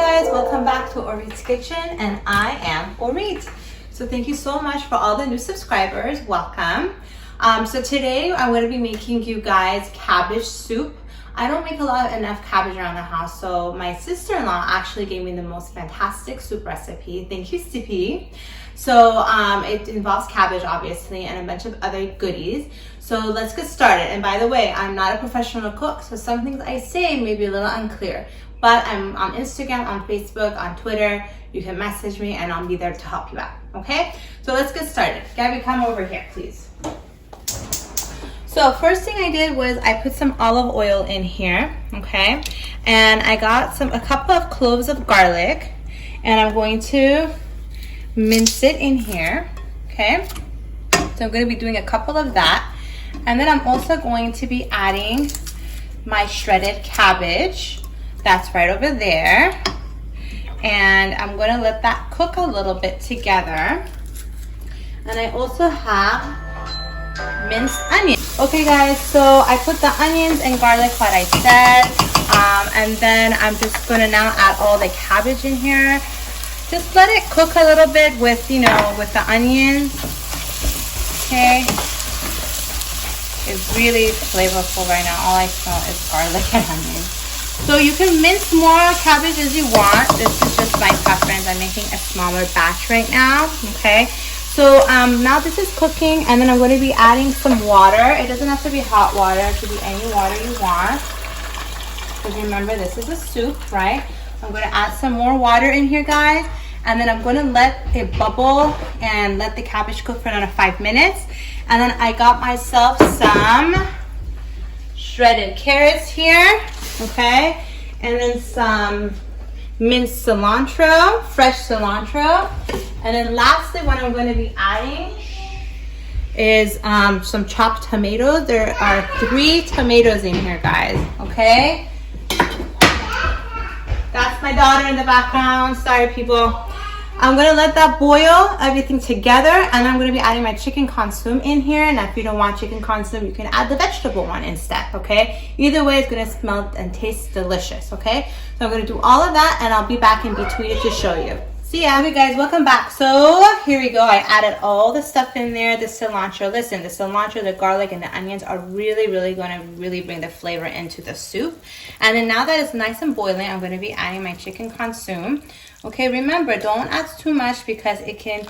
guys, welcome back to Orit's Kitchen, and I am Orit. So thank you so much for all the new subscribers. Welcome. So today I'm going to be making you guys cabbage soup. I don't make enough cabbage around the house, so my sister-in-law actually gave me the most fantastic soup recipe. Thank you, Sippy. So it involves cabbage, obviously, and a bunch of other goodies. So let's get started. And by the way, I'm not a professional cook, so some things I say may be a little unclear. But I'm on Instagram, on Facebook, on Twitter. You can message me and I'll be there to help you out, okay? So let's get started. Gabby, come over here, please. So first thing I did was I put some olive oil in here, okay? And I got a couple of cloves of garlic, and I'm going to mince it in here, okay? So I'm going to be doing a couple of that. And then I'm also going to be adding my shredded cabbage. That's right over there. And I'm going to let that cook a little bit together. And I also have minced onions. Okay guys, so I put the onions and garlic like I said. And then I'm just going to now add all the cabbage in here. Just let it cook a little bit with, with the onions. Okay. It's really flavorful right now. All I smell is garlic and onions. So you can mince more cabbage as you want. This is just my preference. I'm making a smaller batch right now. Okay. So now this is cooking, and then I'm going to be adding some water. It doesn't have to be hot water. It could be any water you want. Because remember, this is a soup, right? I'm going to add some more water in here, guys. And then I'm going to let it bubble and let the cabbage cook for another 5 minutes. And then I got myself some shredded carrots here, okay? And then some minced cilantro, fresh cilantro. And then lastly, what I'm going to be adding is some chopped tomatoes. There are 3 tomatoes in here, guys, okay? That's my daughter in the background. Sorry, people. I'm going to let that boil everything together, and I'm going to be adding my chicken consomme in here. And if you don't want chicken consomme, you can add the vegetable one instead, okay? Either way, it's going to smell and taste delicious, okay? So I'm going to do all of that, and I'll be back in between to show you. See ya. Okay, guys, welcome back. So here we go. I added all the stuff in there, the cilantro. Listen, the cilantro, the garlic, and the onions are really going to bring the flavor into the soup. And then now that it's nice and boiling, I'm going to be adding my chicken consomme. Okay, remember, don't add too much because it can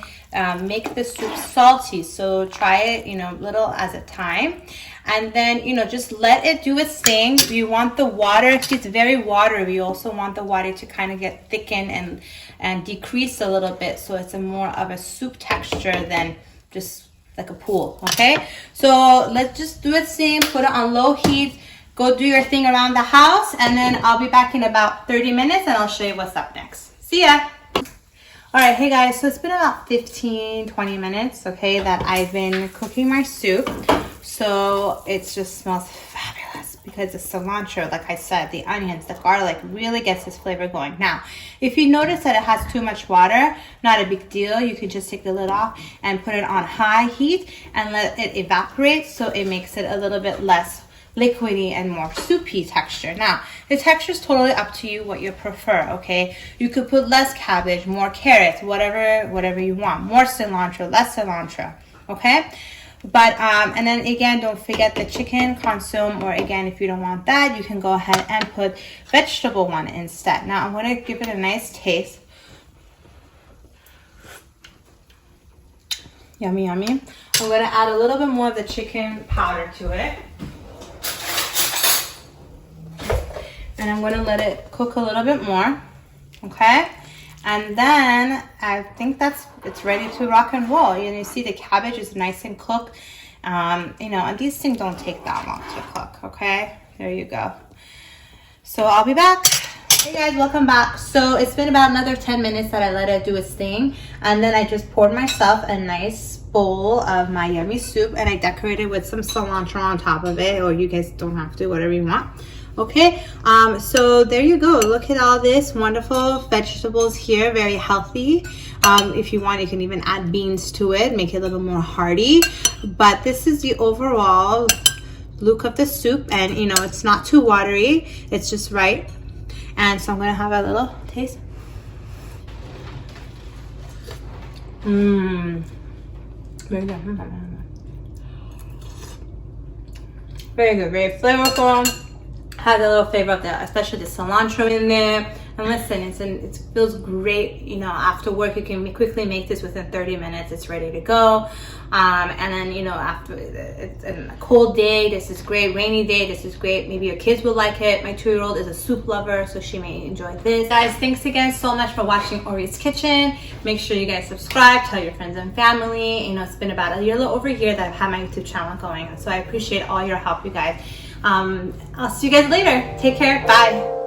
make the soup salty. So try it, little at a time. And then, just let it do its thing. You want the water, if it's very watery, you also want the water to kind of get thickened and decrease a little bit. So it's more of a soup texture than just like a pool, okay? So let's just do its thing, put it on low heat, go do your thing around the house, and then I'll be back in about 30 minutes and I'll show you what's up next. See ya. All right, hey guys, so it's been about 15-20 minutes, okay, that I've been cooking my soup. So it just smells fabulous because the cilantro, like I said, the onions, the garlic really gets this flavor going. Now, if you notice that it has too much water, not a big deal. You can just take the lid off and put it on high heat and let it evaporate, so it makes it a little bit less liquidy and more soupy texture. Now, the texture is totally up to you, what you prefer, okay? You could put less cabbage, more carrots, whatever you want. More cilantro, less cilantro, okay? But, and then again, don't forget the chicken consomme, or again, if you don't want that, you can go ahead and put vegetable one instead. Now, I'm going to give it a nice taste. Yummy, yummy. I'm going to add a little bit more of the chicken powder to it. And I'm going to let it cook a little bit more, okay? And then I think it's ready to rock and roll. You see the cabbage is nice and cooked. And these things don't take that long to cook, okay? There you go. So I'll be back. Hey guys, welcome back. So it's been about another 10 minutes that I let it do its thing. And then I just poured myself a nice bowl of my yummy soup, and I decorated with some cilantro on top of it, or you guys don't have to, whatever you want. Okay, so there you go. Look at all this wonderful vegetables here, very healthy. If you want, you can even add beans to it, make it a little more hearty. But this is the overall look of the soup, and it's not too watery, it's just right. And so I'm gonna have a little taste. Very good. Very good, very flavorful. Has a little flavor of the, especially the cilantro in there. And listen, it feels great. You know, after work, you can quickly make this within 30 minutes. It's ready to go. And then, you know, after it's a cold day, this is great. Rainy day, this is great. Maybe your kids will like it. My 2-year-old is a soup lover, so she may enjoy this. Guys, thanks again so much for watching Orit's Kitchen. Make sure you guys subscribe, tell your friends and family. You know, it's been about a year, a little over a year that I've had my YouTube channel going. So I appreciate all your help, you guys. I'll see you guys later. Take care. Bye.